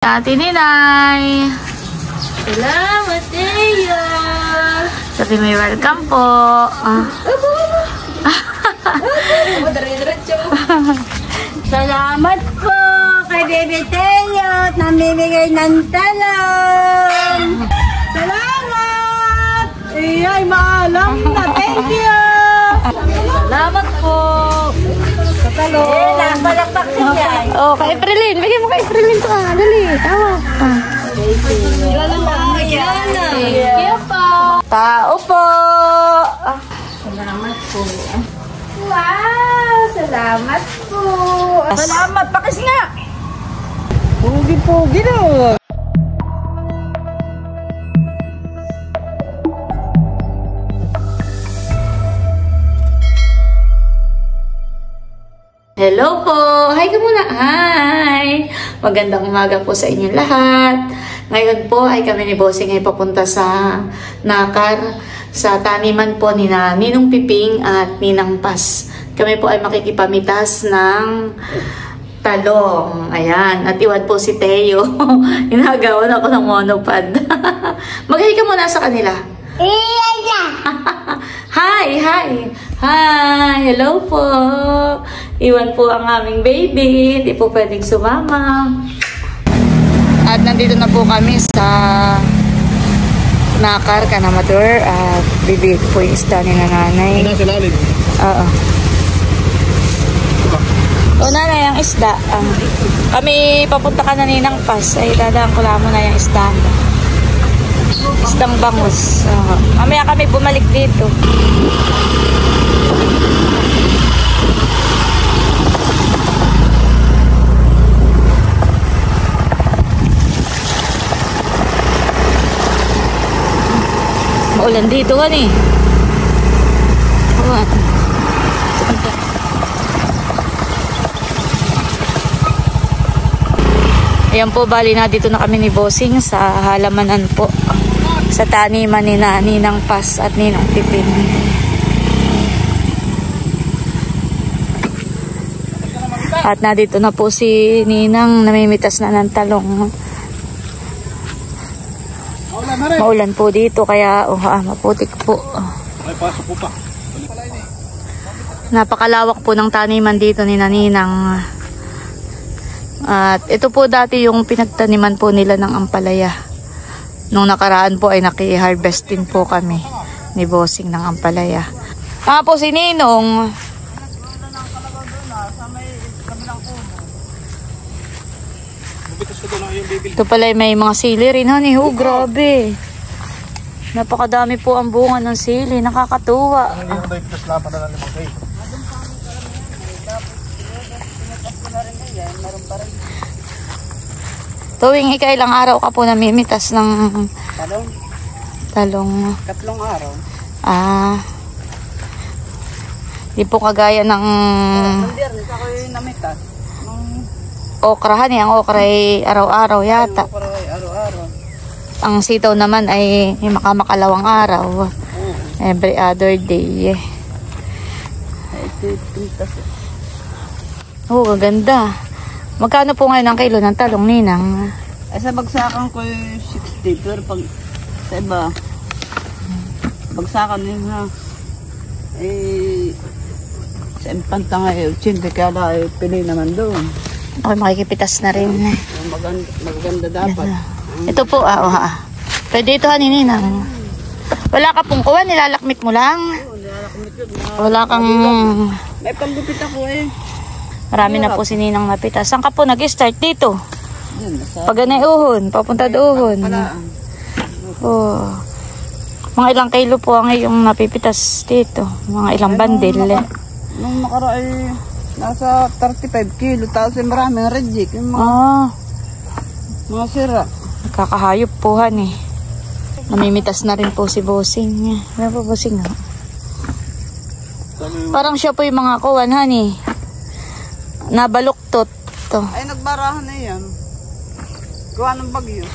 Ate Ninay. Salamat, Teo. Sabi may welcome po. Salamat po kay Bebe Teo at namimigay ng talong. Salamat! Ay, maalam na. Thank you! Salamat po. Sa talong. Palakpak siya. Oh, kay Prilin. Bigyan mo kay Prilin to. Dali. Tawa. Thank you po. Tao po. Salamat po. Wow! Salamat po. Salamat. Pakis nga. Pugi-pugi no. Hello po! Hi ka muna! Hi! Magandang umaga po sa inyong lahat. Ngayon po ay kami ni Bossing ay papunta sa Nakar, sa taniman po ni Ninong Piping at Ninang Pas. Kami po ay makikipamitas ng talong. Ayan. At iwan po si Teo. Inagawan ako ng monopod. Mag-hi ka muna sa kanila. Hi! Hi! Hi! Hello po! Iwan po ang aming baby. Hindi po pwedeng sumama. At nandito na po kami sa Nakar, Kanamator. At bibig po yung isda ni nanay. Nasa lalim. Oo. O nanay, ang isda. Kami papunta ka na Ninang Pas. Ay dadaan ko lang muna yung isda. Isdang bangus. Mamaya kami bumalik dito. Maulan dito kan eh. Ayan po, bali na dito na kami ni Bossing sa halamanan po. Sa taniman ni Ninang Pas at Ninang Piping. At na dito na po si Ninang namimitas na ng talong. Maulan po dito kaya maputik po. Ay, pasok po pa. Napakalawak po ng taniman dito ni Ninang. At ito po dati yung pinagtaniman po nila ng ampalaya. Nung nakaraan po ay naki-harvest din po kami ni Bossing ng ampalaya. Po si Ninong. Ito pala may mga sili rin, honey. Oh, grabe. Napakadami po ang bunga ng sili. Nakakatuwa. Tuwing ikailang araw ka po namimitas ng talong. Tatlong araw. Di po kagaya ng Biyernes ako yung namitas. okra, honey. Ang okra ay araw-araw yata. Araw-araw. Ang sitaw naman ay makamakalawang araw. Every other day. Oh, ganda. Magkano po ngayon ang kilo ng talong, Ninang? Ay, sa bagsakan ko yung 60. Pero pag sa iba, bagsakan yun ha. Sa impanta nga 80. Kaya na pili naman doon. Okay, makikipitas na rin. Maganda dapat. Ito po, pwede ito, Ninang. Wala ka pong kuwan, nilalakmit mo lang. Wala kang... May panggupit ako eh. Marami na po si Ninang napitas. Saan ka po nag-start dito? Sa Pag uhon, papunta doon. Oh. Mga ilang kilo po ang iyong napipitas dito. Mga ilang bandil. Nung nakaraan nasa 35 kilo. Tapos maraming reject. Yung mga sira. Nakakahayop po, honey. Namimitas na rin po si Bossing. Ano po, Bossing? Parang siya po yung mga kuwan, honey. Nabaluktot. To. Ay, nagbarahan na yan. Gawa ng bagyo.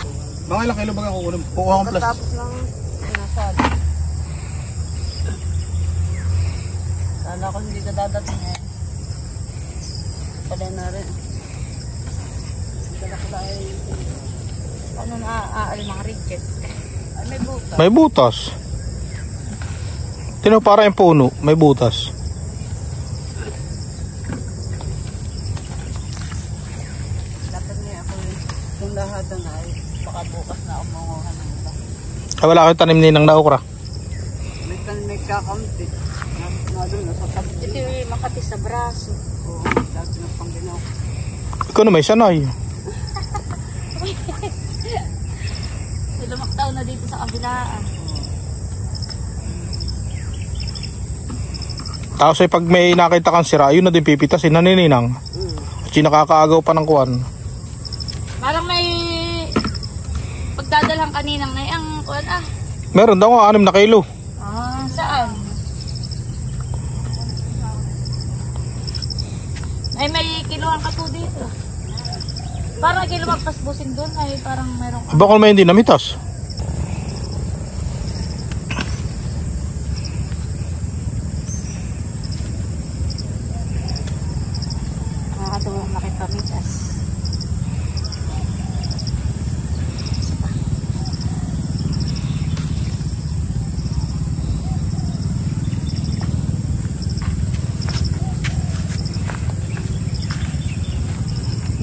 Mga ilang kilo ba ako kukuha kong plus? Tapos lang nasali. Kala ko hindi ka dadating eh. Pala na rin. Ano na mga reject? Ay, may butas. May butas. Tino para yung puno, may butas. Dapat niya ako yung lahat na ay baka bukas na ako manguha ng iba. Ay, wala kayong tanim ninang na okra. May kakamti. Na doon, nasa tabi. Ito yung makati sa braso. Oo, dati na pang ginawa. Ikaw na may sanay. Lumaktaw na dito sa kabilaan. Tapos ay pag may nakita kang sira, yun na din pipitasin na nininang. At yung nakakaagaw pa ng kuwan. Parang may pagdadalang kaninang na ang kuwan Meron daw nga 6 na kilo. Saan? Ay, may kiluhan ka po dito. Parang kilo magpasbusin doon ay parang meron ka. Baka may hindi namitas. Nakakatuwang makipamitas.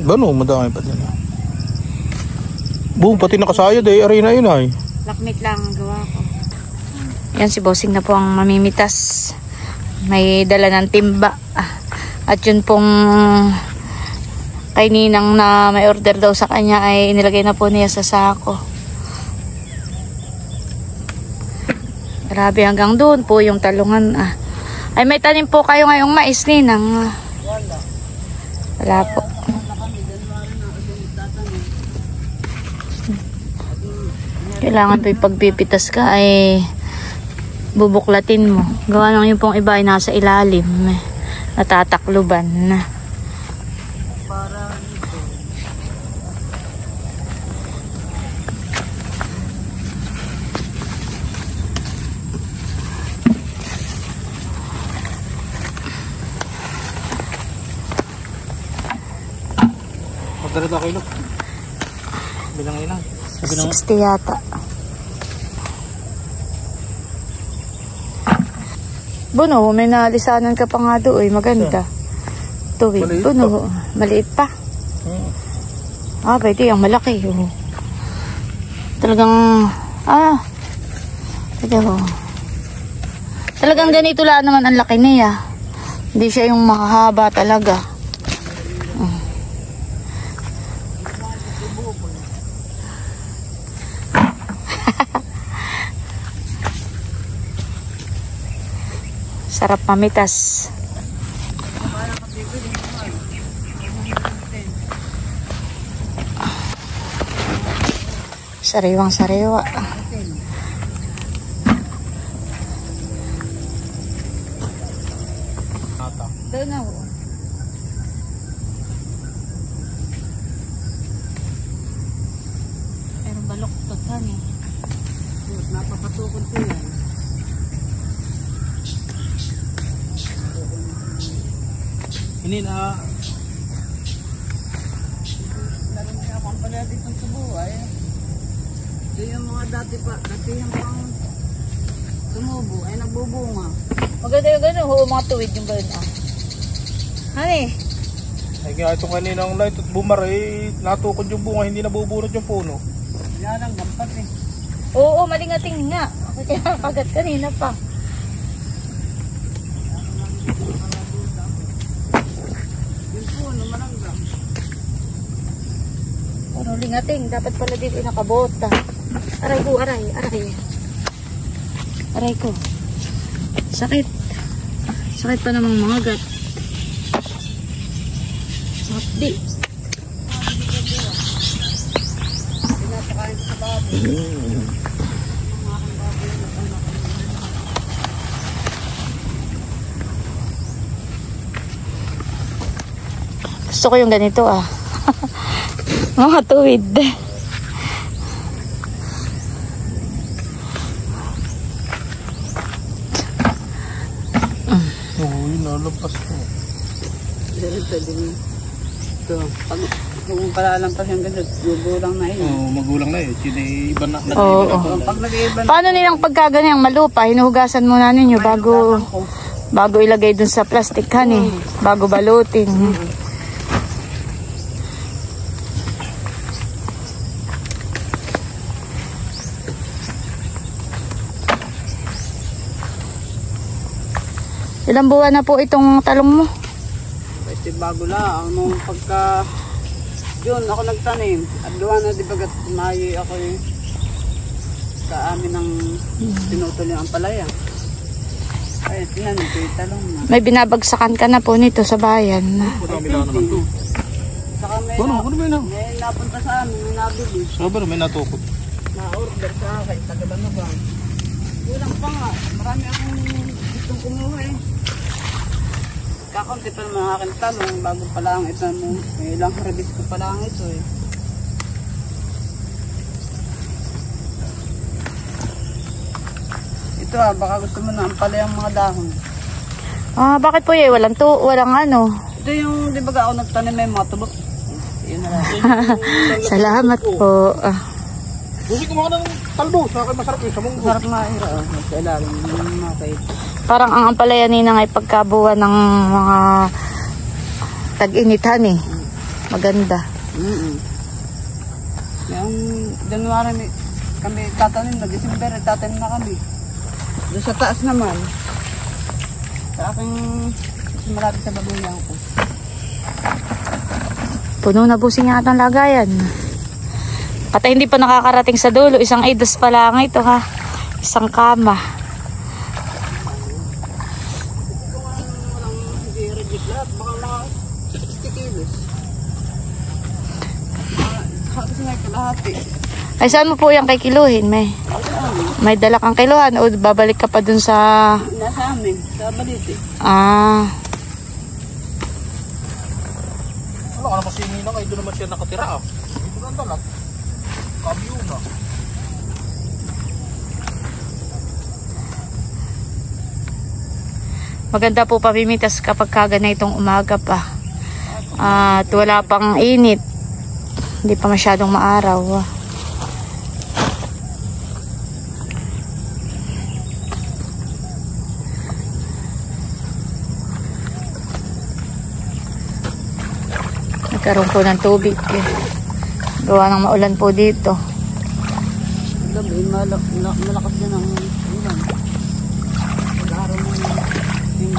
Gano'n, madami pa din. Boom, pati nakasayad eh. Arena yun ay. Lakmit lang ang gawa ko. Yan si Bossing na po ang mamimitas. May dala ng timba. At yun pong kay Ninang na may order daw sa kanya ay inilagay na po niya sa sako. Grabe, hanggang doon po yung talungan. Ay, may tanim po kayo ngayong mais, Ninang. Wala po. Kailangan po yung pagpipitas ka ay bubuklatin mo. Gawa lang yung pong iba ay nasa ilalim. Natatakluban na. Magdala na kilo. Bilangin lang. 60 yata. Buno, may nalisanan ka pa nga doon. Maganda. Tuwid. Maliit Buno, maliit pa. Pwede yung malaki. Talagang, ito. Talagang ganito lang naman ang laki niya. Hindi siya yung mahaba talaga. Sarap mamitas. Sariwang sariwa. Doon na ho. Pero baloktot han eh. Napapatukod ko yan. Hindi na. Meron niya akong paladik ng subuhay. Doon yung mga dati yung pang tumubo ay nagbubunga. Maganda yung gano'n, mga tuwid yung gano'n. Hani? Ay kaya itong kaninang light at bumar eh, natukod yung bunga, hindi nabubunot yung puno. Yan ang gampat eh. Oo, malingating nga. Kaya kagat kanina pa. Yung puno malanggang. Ano, lingating. Dapat pala dito nakabota. Aray ko, aray. Aray ko. Sakit. Sakit pa namang mga gat. Sakti. Pinapakain sa baboy. Gusto ko yung ganito mga tuwid. Oo, yun, nalapas ko. Ito, Kung palalampas yung ganyan, gugulang na yun. Oo, magulang na eh. Sino iba na. Oo. Pag nag-iiba na, Paano nilang pagkaganyang malupa? Hinuhugasan muna ninyo bago ilagay dun sa plastic honey. Bago balutin. Ilang buwan na po itong talong mo? ito bago lang. Nung pagka, yun, ako nagtanim. At gawa na di bagat mayi ako eh. Sa amin ng tinutuloy ang palaya. Ay, tinanim ko yung talong na. May binabagsakan ka na po nito sa bayan. Marami lang naman to. Saka may, Ano ba yun? may napunta sa amin, may nabili. Sobrang may natukot. Na-order sa akin, tagalan na ba? Kulang pa nga, marami akong gustong kumuha eh. Kakunti pa naman ang aking talong, bago pa lang ito, may ilang harvest ko pa lang ito eh. Ito baka gusto mo na ampalay ang mga dahon. Bakit po walang ano? Ito yung, di ba ako nagtanim na yung mga tubok? Yun na lang. Salamat po. Busi ko mga ng talbo. Sa akin masarap yung sa munggo. Masarap mahira, sa ilalim, yung mga kait. Parang ang ampalaya nina ay pagkabuwan ng mga tag-initan eh. Maganda. Yung January kami tatanim na, December tatanim na kami. Doon sa taas naman, sa aking malapit sa babuyan ko. Puno na busing nga ang lagayan. Patay hindi pa nakakarating sa dulo. Isang idas pa lang ito ha. Isang kama. Hindi reject lahat, baka mga 60 kilos. Kasi may kalahati. Ay saan mo po yung kikiluhin? May dala kang kiluhan o babalik ka pa dun sa... Nasa amin, sa Balite. Ano ka naman sinina kayo? Doon naman siya nakatira ah. Ito lang dalat. Kabyo na. Maganda po pamimitas kapag kaganay itong umaga pa. At wala pang init. Hindi pa masyadong maaraw. Nagkaroon po ng tubig. Gawa ng maulan po dito. Gabi, malakas din ang ulan. Pag-araw mo hindi.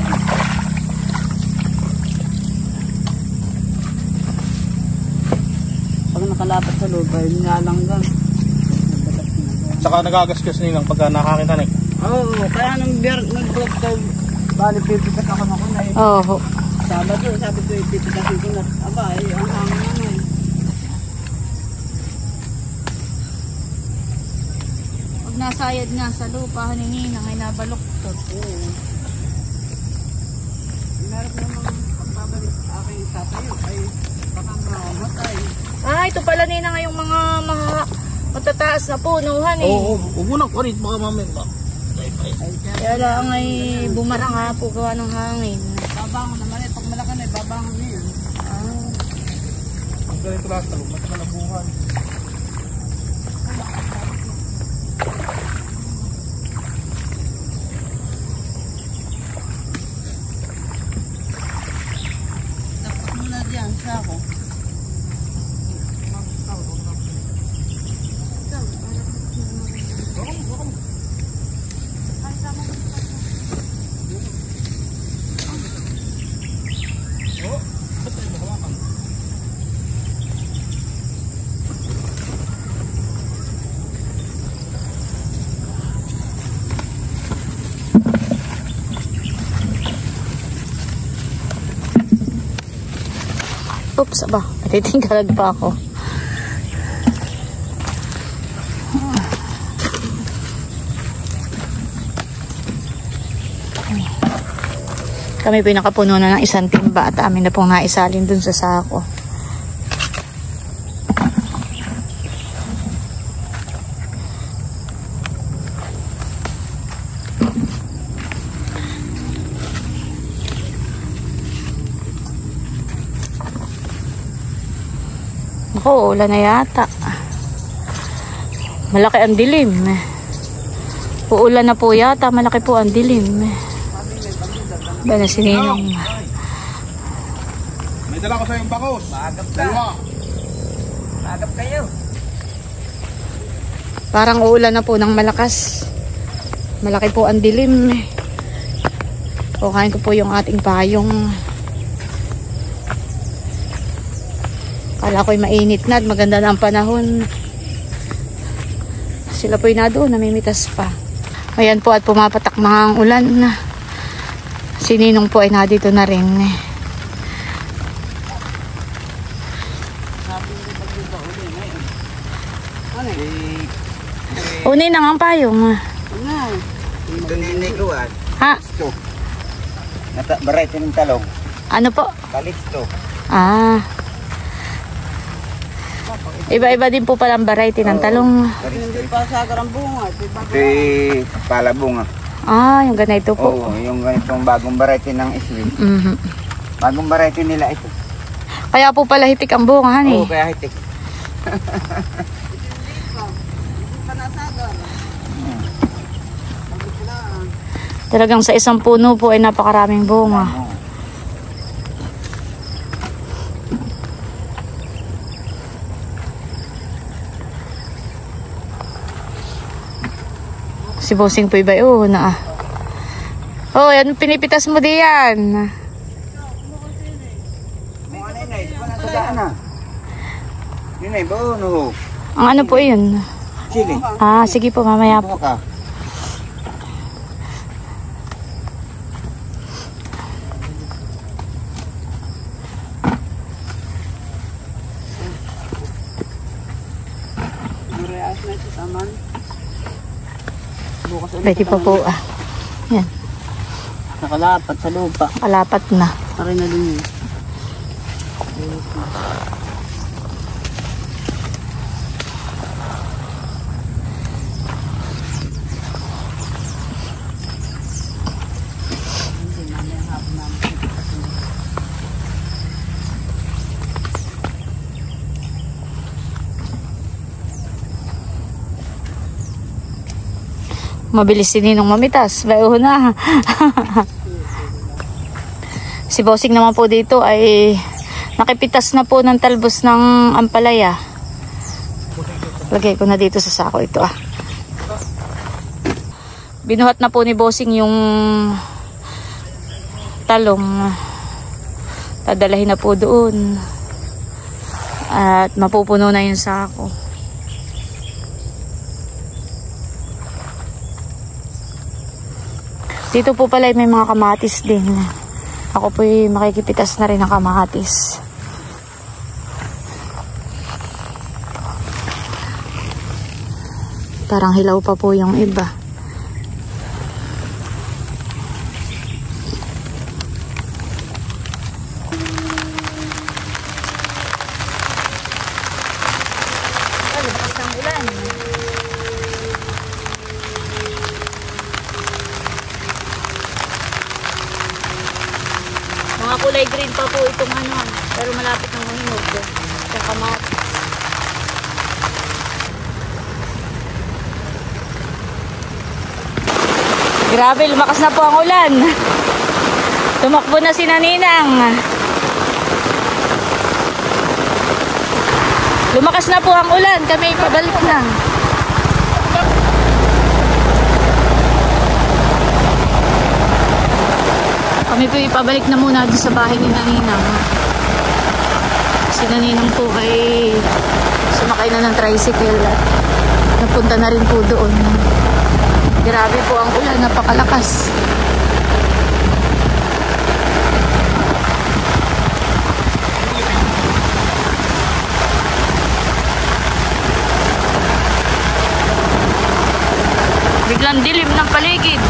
Pag nakalapat sa loob ay nilalanggan. Saka nagagasgas nilang pagka nakakita na eh. Oo, kaya nung nag-vlog tayo, bali pipitas ako na kunay. Oo. Sabado, sabi ko ipipitasin ko na. Aba, ang hangin naman eh. Pag nasayad nga sa lupa, haninginang ay nabaluktot. Oo. Meron namang pagbabalik aking tatayo ay baka mamatay. Ito pala nina nga yung mga matataas na punuhan eh. Oo, huwag mo nang kurit. Baka mamaya ba? Kaya lang ay bumarang nga po gawa ng hangin. Babangon naman eh. Pag malaki na eh, babangon niya. Ang ganito lang talong. Mas malabuhan. Dapat muna diyan siya ako. Oops, aba. Natitingkalag pa ako. Kami po nakapuno na ng isang timba at amin na pong naisalin dun sa sako. Naku, ulan na yata. Malaki ang dilim. Uulan na po yata. Malaki po ang dilim. Ba na sininong. May dala ko sa yung bangos. Maagap ka. Dalawa. Maagap kayo. Parang uulan na po ng malakas. Malaki po ang dilim. Kukain ko po yung ating payong. Kala ko'y mainit na at maganda na ang panahon. Sila po'y na doon, namimitas pa. Ayan po at pumapatak mga ang ulan. Si Ninong po ay nadito na rin. Uni na nga ang payong. Ito niniguan. Ha? Ito. Baray ito ng talong. Ano po? Kalisto. Ah. Iba-iba din po palang variety ng talong. Hindi pa sagar ang bunga. Ito palabunga. Ah, yung ganito po. Oo, yung ganitong bagong variety ng isli. Mhm. Bagong variety nila ito. Kaya po pala hitik ang bunga, honey. Oo, kaya hitik. Talagang sa isang puno po ay napakaraming bunga. Si Bossing po iba na ah. Oh, yan pinipitas mo diyan. Yun ay bono. Ang ano po yun? Chili. Ah, sige po mamaya po. Buka. Pwede pa po ah. Yan, Nakalapat sa lupa. kalapat na. Akin na din yun. Mabilis si Ninong mamitas. Bayo na. Si Bossing naman po dito ay nakipitas na po ng talbos ng ampalaya. Lagay ko na dito sa sako ito ah. Binuhat na po ni Bossing yung talong. Dadalahin na po doon. At mapupuno na yung sako. Dito po pala may mga kamatis din. Ako po'y makikipitas na rin ng kamatis. Parang hilaw pa po yung iba. Lakas ng ulan. Mga kulay green pa po itong ano, pero malapit ng mahinog. Sa kamatis. Grabe, lumakas na po ang ulan. Tumakbo na si Naninang. Lumakas na po ang ulan, kami pabalik na. Kami po ipabalik na muna doon sa bahay ni Naninang. Si Naninang po ay sumakay na ng tricycle at napunta na rin po doon. Grabe po ang ulan, napakalakas. Biglang dilim ng paligid.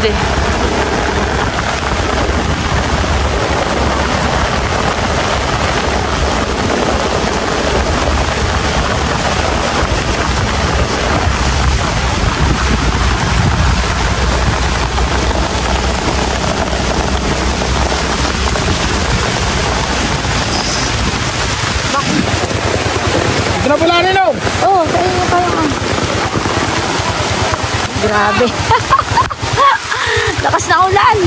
Grabe. Lakas na ulan.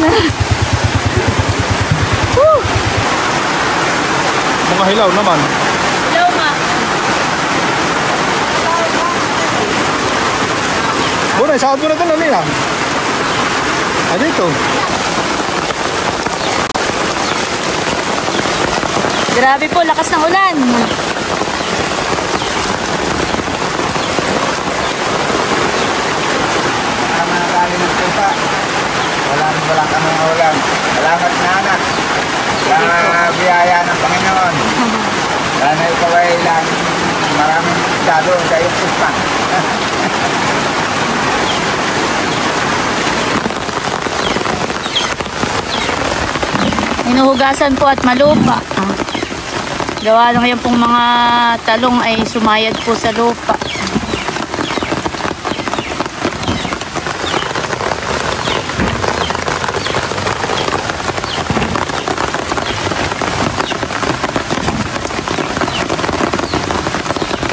Woo! Mga hilaw naman. Hello, ma. Bunay, saan mo na ito na nila? Ah, dito. Grabe po, lakas ng ulan. Manakali ng pusa. Wala kami ng ulam. Salamat na anak. Sa biyaya ng Panginoon. Sana ikaw ay lang maraming sado sa iyong pusa. Hinuhugasan po at malupa. Gawa lang yan pong mga talong ay sumayad po sa lupa.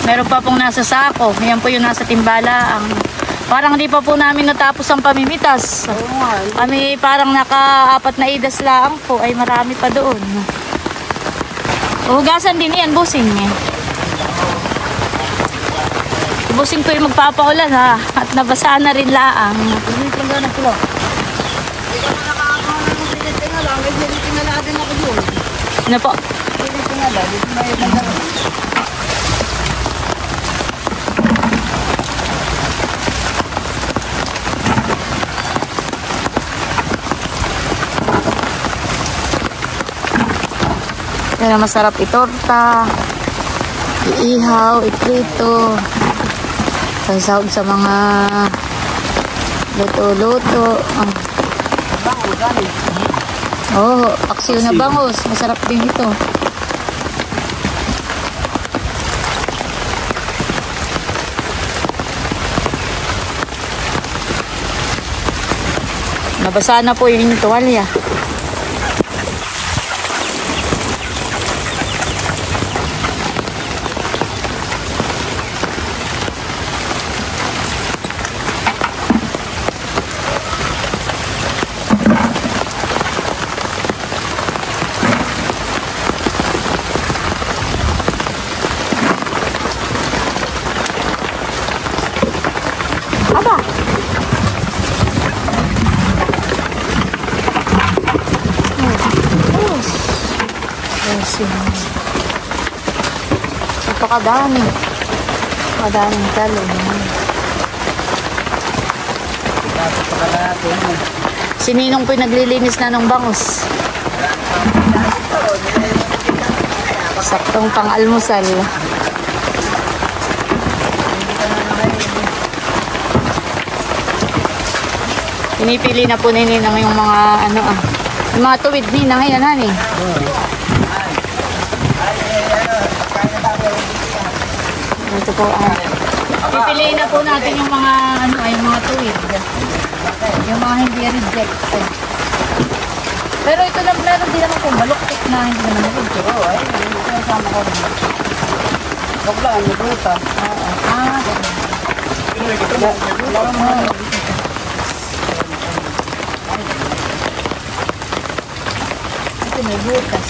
Meron pa pong nasa sako. Yan po yung nasa timbala. Parang hindi pa po namin natapos ang pamimitas. Kami parang naka-4 na idas lang po. Ay marami pa doon. Hugasan din yan, busing. Busing ko yung magpapaulan ha. At nabasa na rin laang. Ano po? Kaya masarap itorta, iihaw, iprito, sasahog sa mga luto-luto. Oh, aksiyo na bangus. Masarap din ito. Nabasa na po yung tuwalya. Aba! Napakadami. Napakadaming talong. Si Ninong po'y naglilinis na ng bangus. Saktong pang-almusal. Pinipili na po ni Ninang yung mga yung mga tuwid Ninang yan, honey. Ito po pipiliin na po natin yung mga yung mga tuwid. Yung mga hindi rejected. Pero ito lang meron din naman kung baluktot na hindi naman rejected. Oo, ay sama ko rin. Huwag lang, may buta. Ito may butas.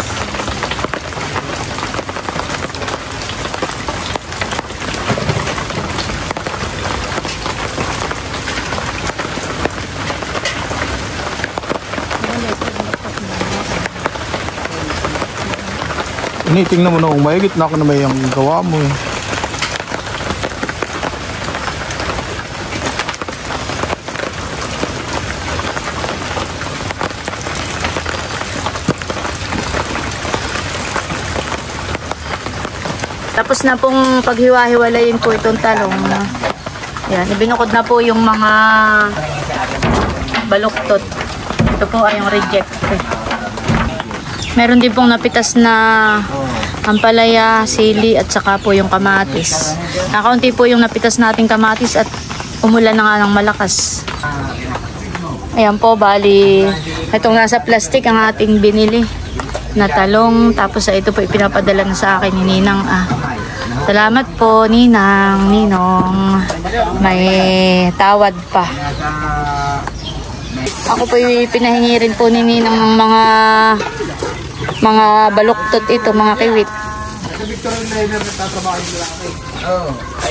Tingnan mo na kung mahigit na ako na may ang gawa mo eh. Tapos na pong paghiwa-hiwalayin po itong talong. Yan, ibinukod na po yung mga baluktot. Ito po ay yung rejected. Meron din pong napitas na ampalaya, sili at saka po yung kamatis. Nakaunti po yung napitas nating kamatis at umulan na nga ng malakas. Ayan po, bali itong nasa plastic ang ating binili na talong. Tapos ito po ipinapadala na sa akin ni Ninang. Salamat po, Ninang, Ninong. May tawad pa. Ako po pinahingi rin po ni Ninang ng mga baluktot ito, mga kiwit.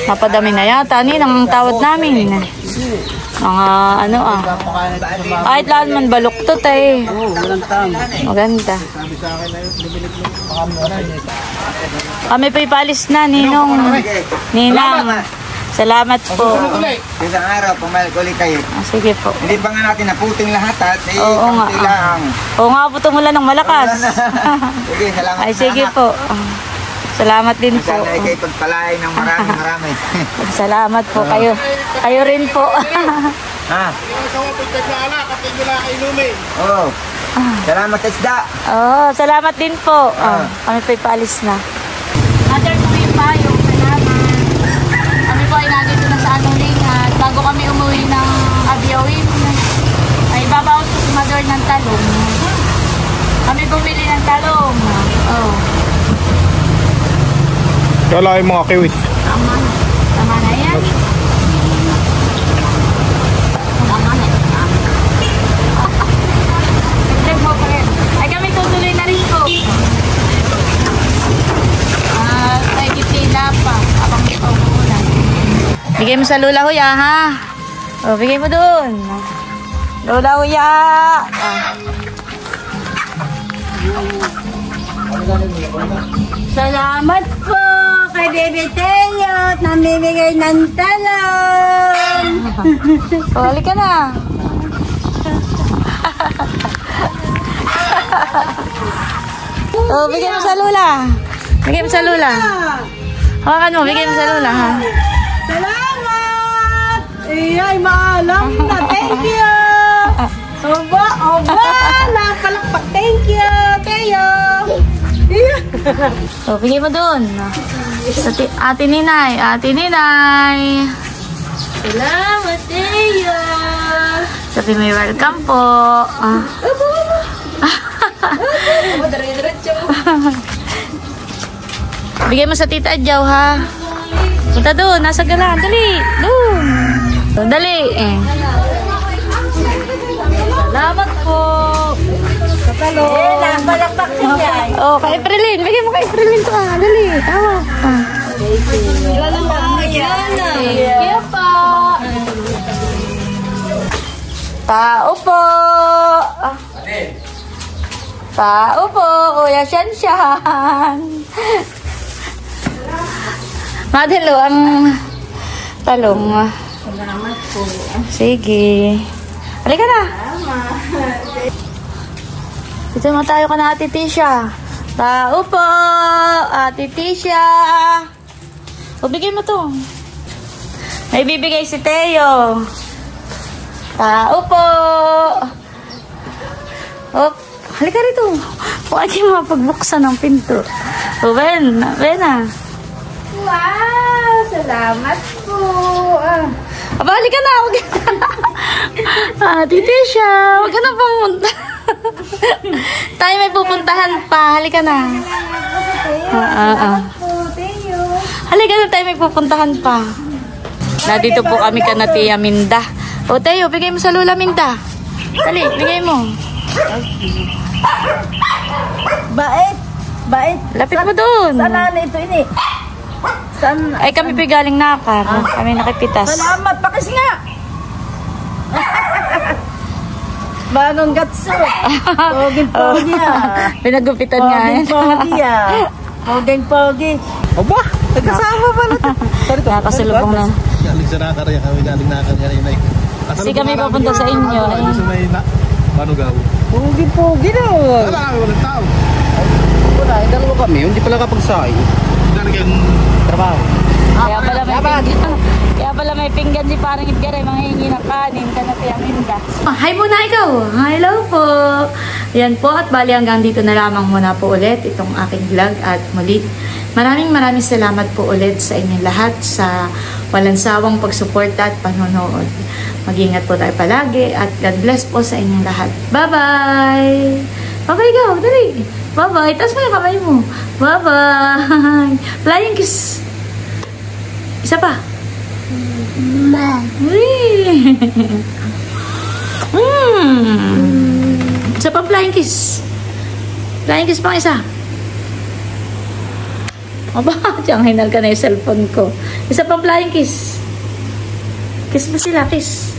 Mapadami na yata, Ninang, ang tawad namin. Mga ano kahit laan man baluktot ay maganda. Kami po ipalis na, Ninong. Ninang, salamat po. Isang araw, pumayag ulit kayo. Sige po. Hindi pa nga natin naputing lahat at Oo nga. lang. Oo nga po, tumulan ng malakas. Sige, salamat. Ay, sige po. Salamat din po. Sana ay kayo pagpalain ng marami. Salamat po kayo. Kayo rin po. Ha? Oo. Salamat isda. Oh, salamat din po. Kami po ipaalis na. Mother po yung payo. Salamat. Kami po ay nandito na sa anong lingat. Bago kami umuwi ng Abiawin, ay babaon po si Mother ng talong. Kami bumili ng talong. Oh. Wala yung mga kiwit. Tama na yan. Ay kami tutuloy na rin po. Ay kitila pa. Abang ito muna. Bigay mo sa Lula Huya, ha? O, bigay mo dun. Lula Huya. Salamat po kay Bebe Teo at namimigay ng talong. O, halika na. O, bigay mo sa Lula. Bigay mo sa Lula. Hawakan mo, bigay mo sa Lula, ha? Salamat! Ay, maalam na. Thank you! Oba, napalakpak. Thank you, Teo! O, bigay mo dun. Sa Ate Ninay. Ate Ninay. Salamat, Teo! Sabi may welcome po. Bigay mo sa Tita Adjaw, ha? Punta doon, nasa galaan. Dali, doon. Dali, eh. Salamat po! Sa talong! Napalakpak siya. Oh, kay Prilin. Bigay mo kay Prilin to, ah. Dali, tawa. Thank you po! Tao po. Tao po, Kuya Shanshan. Madalo ang talong. Salamat po. Sige. Halika na. Dito naman tayo ka na, Ate Tisha. Tao po, Ate Tisha. O, bigay mo to. May bibigay si Teo. Tao po. O, halika rito. Huwag kayo mapagbuksan ng pinto. O, Ben na. Wow! Salamat po! Aba, halika na. Huwag ka na. Ate Tisha, huwag ka na pumunta. Tayo may pupuntahan pa. Halika na. Thank you! Halika na, tayo may pupuntahan pa. Nandito po kami ka na Tia Minda. O, Teo, bigay mo sa Lola Minda. Dali, bigay mo. Bait! Bait! Lapit mo doon. Saan na ito ini? Saan? Ay, kami po galing Nakar. Kami nakipitas. Salamat! Pakis nga! Bagong gatso. Poging-pogi ah. Pinagupitan nga yan. Poging-pogi ah. Poging-pogi. Aba, nagkasama pa na. Nakasalubong na. Galing sa Nakar yan kami, galing Nakar yan. Kasi kami papunta sa inyo. Manugaw. Pogi-pogi na. Wala kami, walang tao. Wala, dalawa kami, hindi pala kapagsahay. Hindi na kayong Trabaho. Kaya pala may pinggan si parang Edgar ay manghingi ng kanin ka na Tia Minda. Hi muna ikaw. Hello po. Yan po at bali hanggang dito na lamang muna po ulit itong aking vlog at muli. Maraming salamat po ulit sa inyong lahat sa walang sawang pagsuporta at panonood. Mag-ingat po tayo palagi at God bless po sa inyong lahat. Bye-bye! Bye-bye ikaw, dali! Bye-bye! Taas mo yung kamay mo. Bye-bye! Flying kiss! Isa pa! Isa pa flying kiss. Flying kiss pang isa. Aba, tiyang hinal ka na yung cellphone ko. Isa pa flying kiss. Kiss mo sila, kiss.